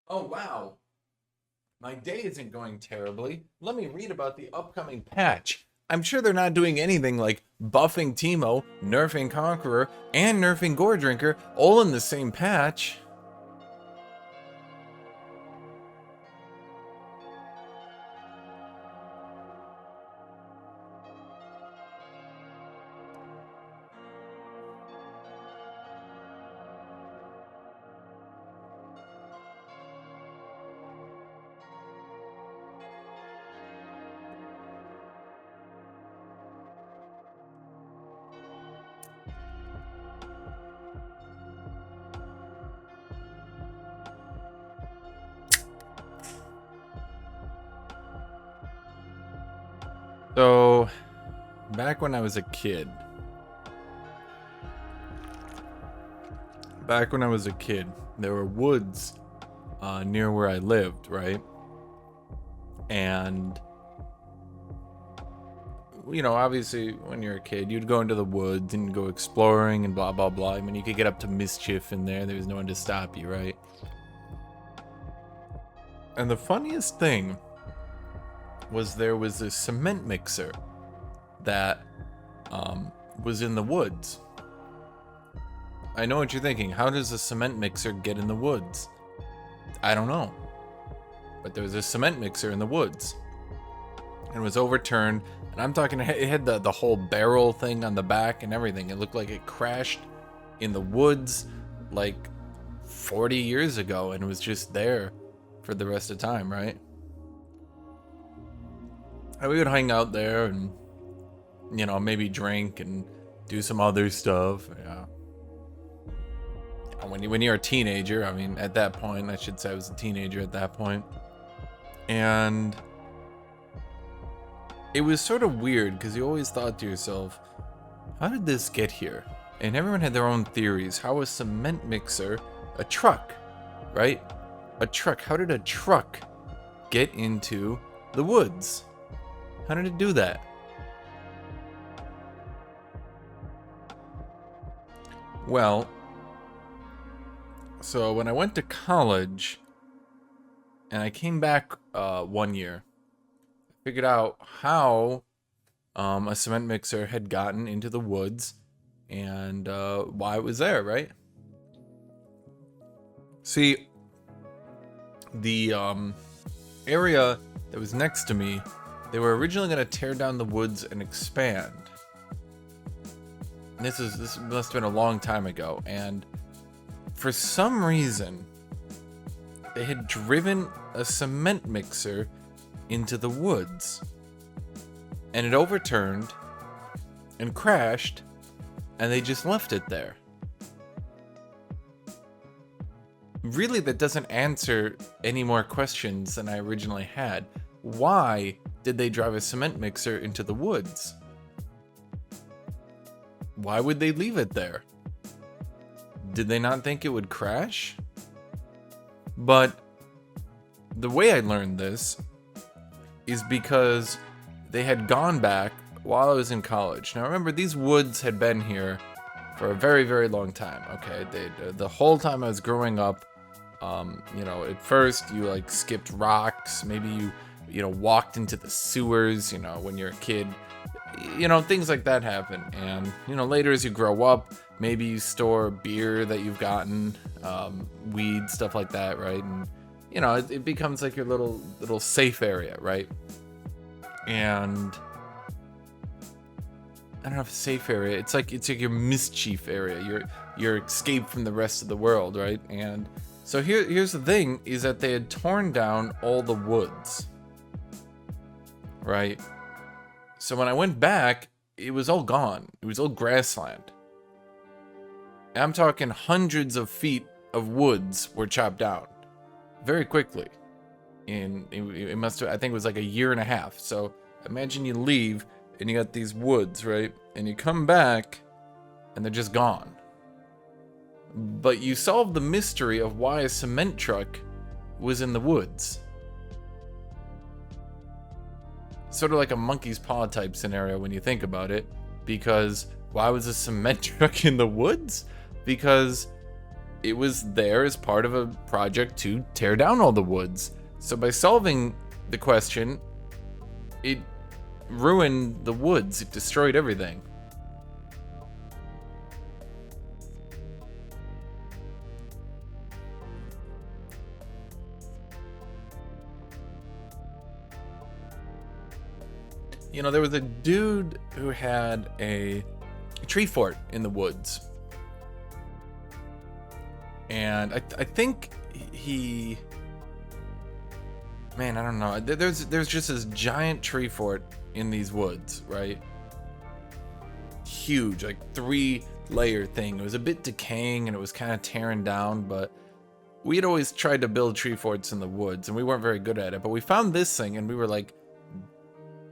Oh, wow. My day isn't going terribly. Let me read about the upcoming patch. I'm sure they're not doing anything like buffing Teemo, nerfing Conqueror, and nerfing Gore Drinker all in the same patch. So, back when I was a kid, there were woods near where I lived, right? And, obviously, when you're a kid, you'd go into the woods and go exploring and blah, blah, blah. I mean, you could get up to mischief in there. There was no one to stop you, right? And the funniest thing was there was a cement mixer that was in the woods. I know what you're thinking. How does a cement mixer get in the woods? I don't know. But there was a cement mixer in the woods. And it was overturned. And I'm talking, it had the whole barrel thing on the back and everything. It looked like it crashed in the woods like 40 years ago. And it was just there for the rest of the time, right? And we would hang out there and, maybe drink and do some other stuff. Yeah. When you're a teenager, I mean, at that point, I should say I was a teenager at that point. And it was sort of weird because you always thought to yourself, how did this get here? And everyone had their own theories. How a cement mixer, a truck, right? A truck. How did a truck get into the woods? How did it do that? Well, so when I went to college and I came back one year, I figured out how a cement mixer had gotten into the woods and why it was there, right? See, the area that was next to me, they were originally going to tear down the woods and expand. This must have been a long time ago, and for some reason, they had driven a cement mixer into the woods, and it overturned and crashed, and they just left it there. Really, that doesn't answer any more questions than I originally had. Why did they drive a cement mixer into the woods? Why would they leave it there? Did they not think it would crash? But the way I learned this is because they had gone back while I was in college. Now remember, these woods had been here for a very, very long time. Okay, the whole time I was growing up, at first you like skipped rocks, maybe you walked into the sewers, when you're a kid, things like that happen. And, later as you grow up, maybe you store beer that you've gotten, weed, stuff like that, right? And, it becomes like your little safe area, right? And I don't know if it's safe area. It's like your mischief area, your escape from the rest of the world, right? And so here's the thing, is that they had torn down all the woods, right? So when I went back, it was all gone. It was all grassland. And I'm talking hundreds of feet of woods were chopped down very quickly. And it must have, I think it was like a year and a half. So imagine you leave and you got these woods, right? And you come back and they're just gone. But you solved the mystery of why a cement truck was in the woods. Sort of like a monkey's paw type scenario when you think about it. Because why was a cement truck in the woods? Because it was there as part of a project to tear down all the woods. So by solving the question, it ruined the woods. It destroyed everything. You know, there was a dude who had a tree fort in the woods. And I think he... Man, I don't know. There's just this giant tree fort in these woods, right? Huge, like 3-layer thing. It was a bit decaying and it was kind of tearing down, but we had always tried to build tree forts in the woods and we weren't very good at it. But we found this thing and we were like,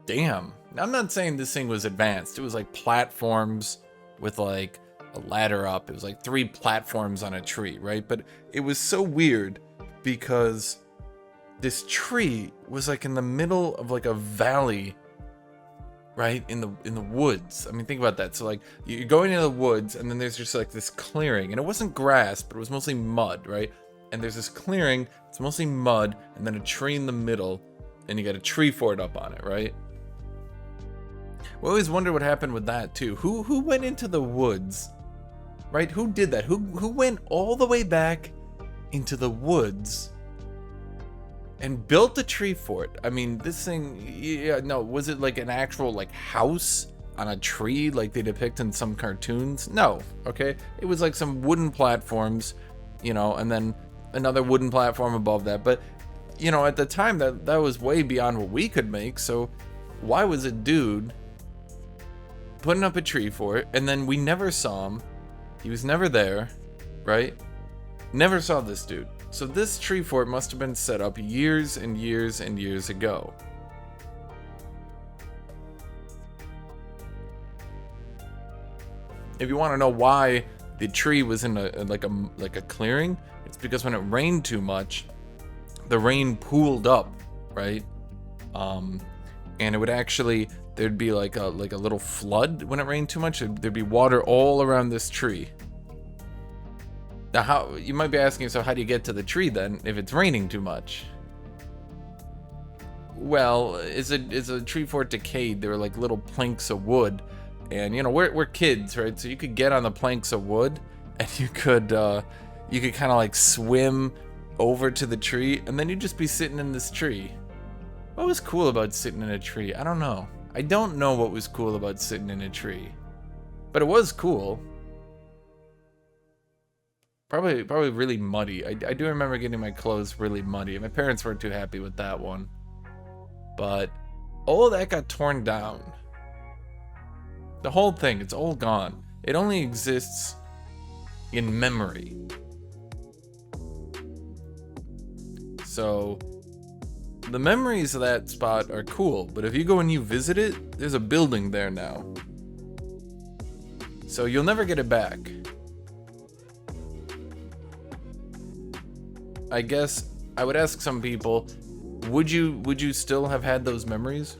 damn. I'm not saying this thing was advanced. It was like platforms with like a ladder up. It was like 3 platforms on a tree, right? But it was so weird because this tree was like in the middle of like a valley, right? In the woods. I mean, think about that. So like you're going into the woods and then there's just like this clearing, and it wasn't grass, but it was mostly mud, right? And there's this clearing, it's mostly mud, and then a tree in the middle, and you got a tree fort up on it, right? We always wonder what happened with that too. Who went into the woods, right? Who did that? Who went all the way back into the woods and built a tree fort? I mean, this thing, yeah, no, was it like an actual like house on a tree like they depict in some cartoons? No, okay? It was like some wooden platforms, you know, and then another wooden platform above that. But, you know, at the time that was way beyond what we could make. So why was a dude putting up a tree fort and then we never saw him? He was never there, right? Never saw this dude. So this tree fort must have been set up years and years and years ago. If you want to know why the tree was in like a clearing, it's because when it rained too much, the rain pooled up, right? And it would actually, there'd be like a little flood when it rained too much. There'd be water all around this tree. Now, how, you might be asking, so how do you get to the tree then if it's raining too much? Well, is a tree fort decayed? There were like little planks of wood, and you know we're kids, right? So you could get on the planks of wood, and you could kind of like swim over to the tree, and then you'd just be sitting in this tree. What was cool about sitting in a tree? I don't know. I don't know what was cool about sitting in a tree, but it was cool. Probably really muddy. I do remember getting my clothes really muddy. My parents weren't too happy with that one. But all that got torn down. The whole thing, it's all gone. It only exists in memory. So the memories of that spot are cool, but if you go and you visit it, there's a building there now. So you'll never get it back. I guess I would ask some people, would you still have had those memories?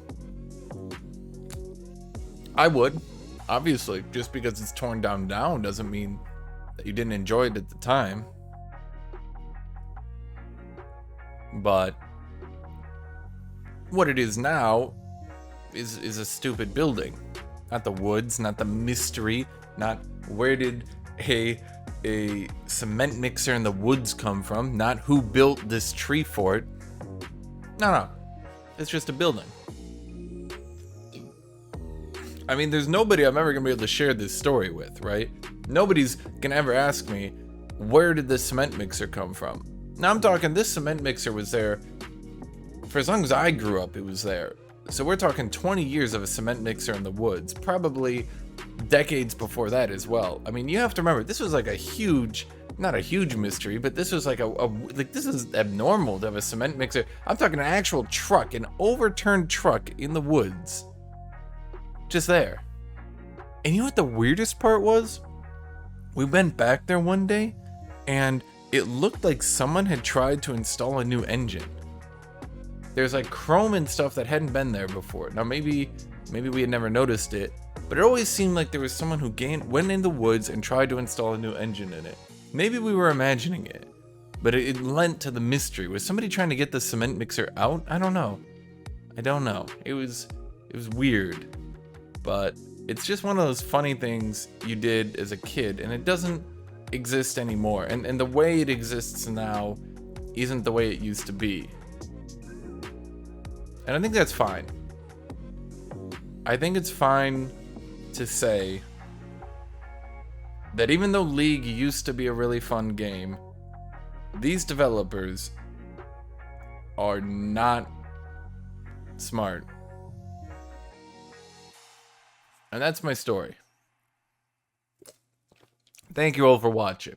I would, obviously. Just because it's torn down doesn't mean that you didn't enjoy it at the time. But what it is now is a stupid building. Not the woods, not the mystery, not where did a cement mixer in the woods come from, not who built this tree fort. No. It's just a building. I mean, there's nobody I'm ever gonna be able to share this story with, right? Nobody's gonna ever ask me, where did this cement mixer come from? Now I'm talking, this cement mixer was there for as long as I grew up. It was there. So we're talking 20 years of a cement mixer in the woods, probably decades before that as well. I mean, you have to remember, this was like a huge, not a huge mystery, but this was like like, this is abnormal to have a cement mixer. I'm talking an actual truck, an overturned truck in the woods. Just there. And you know what the weirdest part was? We went back there one day, and it looked like someone had tried to install a new engine. There's like chrome and stuff that hadn't been there before. Now maybe we had never noticed it, but it always seemed like there was someone who went in the woods and tried to install a new engine in it. Maybe we were imagining it, but it lent to the mystery. Was somebody trying to get the cement mixer out? I don't know. It was weird, but it's just one of those funny things you did as a kid, and it doesn't exist anymore. And the way it exists now isn't the way it used to be. And I think that's fine. I think it's fine to say that even though League used to be a really fun game, these developers are not smart. And that's my story. Thank you all for watching.